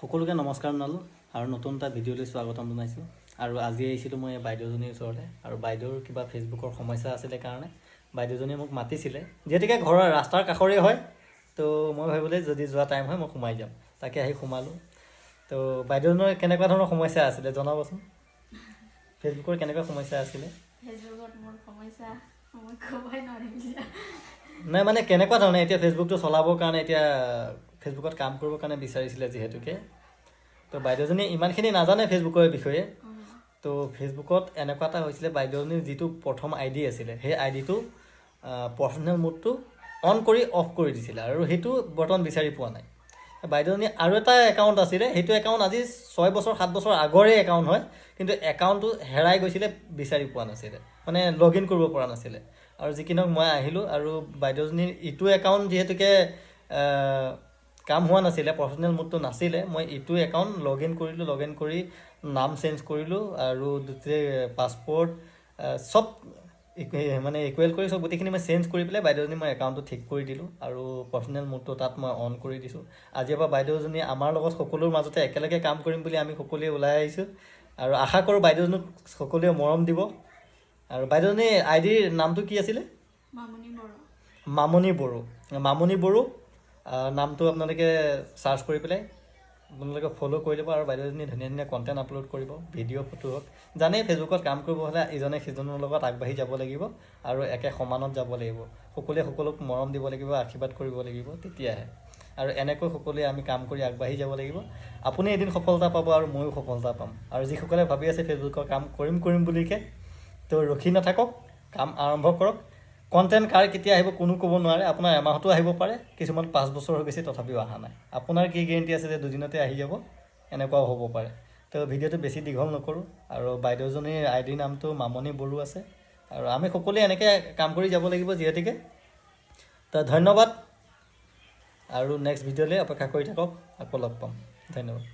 সকলোকে নমস্কাৰ জনালোঁ আৰু নতুন এটা ভিডিঅ'লৈ স্বাগতম জনাইছোঁ। আৰু আজি আহিছিলোঁ মই বাইদেউজনীৰ ওচৰতে আৰু বাইদেউৰ কিবা ফেচবুকৰ সমস্যা আছিলে কাৰণে বাইদেউজনীয়ে মোক মাতিছিলে, যিহেতুকে ঘৰৰ ৰাস্তাৰ কাষৰেই হয়। তো মই ভাবিলোঁ যদি যোৱা টাইম হয় মই সোমাই যাম, তাকে আহি সোমালোঁ। তো বাইদেউজনীৰ কেনেকুৱা ধৰণৰ সমস্যা আছিলে জনাবচোন। ফেচবুকৰ কেনেকুৱা সমস্যা আছিলে? ফেচবুকত মোৰ সমস্যা মই ক'বই নোৱাৰিম। নাই মানে কেনেকুৱা ধৰণে এতিয়া ফেচবুকটো চলাবৰ কাৰণে এতিয়া ফেচবুকত কাম কৰিবৰ কাৰণে বিচাৰিছিলে যিহেতুকে, তো বাইদেউজনীয়ে ইমানখিনি নাজানে ফেচবুকৰ বিষয়ে। তো ফেচবুকত এনেকুৱা এটা হৈছিলে, বাইদেউজনীৰ যিটো প্ৰথম আইডি আছিলে সেই আইডিটো পাৰ্চনেল মোডটো অন কৰি অফ কৰি দিছিলে আৰু সেইটো বৰ্তমান বিচাৰি পোৱা নাই। বাইদেউজনী আৰু এটা একাউণ্ট আছিলে, সেইটো একাউণ্ট আজি 6 বছৰ 7 বছৰ আগৰে একাউণ্ট হয়, কিন্তু একাউণ্টটো হেৰাই গৈছিলে, বিচাৰি পোৱা নাছিলে, মানে লগ ইন কৰিব পৰা নাছিলে। আৰু যি কি নহওক মই আহিলোঁ আৰু বাইদেউজনীৰ ইটো একাউণ্ট যিহেতুকে কাম হোৱা নাছিলে, পাৰ্চনেল মোডটো নাছিলে, মই ইটো একাউণ্ট লগ ইন কৰিলোঁ। লগ ইন কৰি নাম চেঞ্জ কৰিলোঁ আৰু পাছপৰ্ট চব মানে ইকুৱেল কৰি চব গোটেইখিনি মই চেঞ্জ কৰি পেলাই বাইদেউজনী মই একাউণ্টটো ঠিক কৰি দিলোঁ আৰু পাৰ্চনেল মোডটো তাত মই অন কৰি দিছোঁ। আজিৰ পৰা বাইদেউজনী আমাৰ লগত সকলোৰ মাজতে একেলগে কাম কৰিম বুলি আমি সকলোৱে ওলাই আহিছোঁ আৰু আশা কৰোঁ বাইদেউজনীক সকলোৱে মৰম দিব। আৰু বাইদেউজনী আইডিৰ নামটো কি আছিলে? মামনি বড়ো। মামনি বড়ো নামটো আপোনালোকে চাৰ্চ কৰি পেলাই আপোনালোকে ফ'ল' কৰি ল'ব। আৰু বাইদেউজনী ধুনীয়া ধুনীয়া কণ্টেণ্ট আপলোড কৰিব, ভিডিঅ' ফটো হওক। জানেই ফেচবুকত কাম কৰিব হ'লে ইজনে সিজনৰ লগত আগবাঢ়ি যাব লাগিব আৰু একে সমানত যাব লাগিব। সকলোৱে সকলোক মৰম দিব লাগিব, আশীৰ্বাদ কৰিব লাগিব, তেতিয়াহে। আৰু এনেকৈ সকলোৱে আমি কাম কৰি আগবাঢ়ি যাব লাগিব। আপুনি এদিন সফলতা পাব আৰু ময়ো সফলতা পাম। আৰু যিসকলে ভাবি আছে ফেচবুকৰ কাম কৰিম বুলিকে, তো ৰখি নাথাকক, কাম আৰম্ভ কৰক। কণ্টেণ্ট কাৰ কেতিয়া আহিব কোনো ক'ব নোৱাৰে, আপোনাৰ এমাহতো আহিব পাৰে, কিছুমান 5 বছৰ হৈ গৈছে তথাপিও অহা নাই। আপোনাৰ কি গেৰেণ্টি আছে যে দুদিনতে আহি যাব? এনেকুৱাও হ'ব পাৰে। তো ভিডিঅ'টো বেছি দীঘল নকৰোঁ। আৰু বাইদেউজনীৰ আইডিৰ নামটো মামনি বড়ো আছে আৰু আমি সকলোৱে এনেকৈ কাম কৰি যাব লাগিব যিহেতুকে। তো ধন্যবাদ আৰু নেক্সট ভিডিঅ'লৈ অপেক্ষা কৰি থাকক, আকৌ লগ পাম। ধন্যবাদ।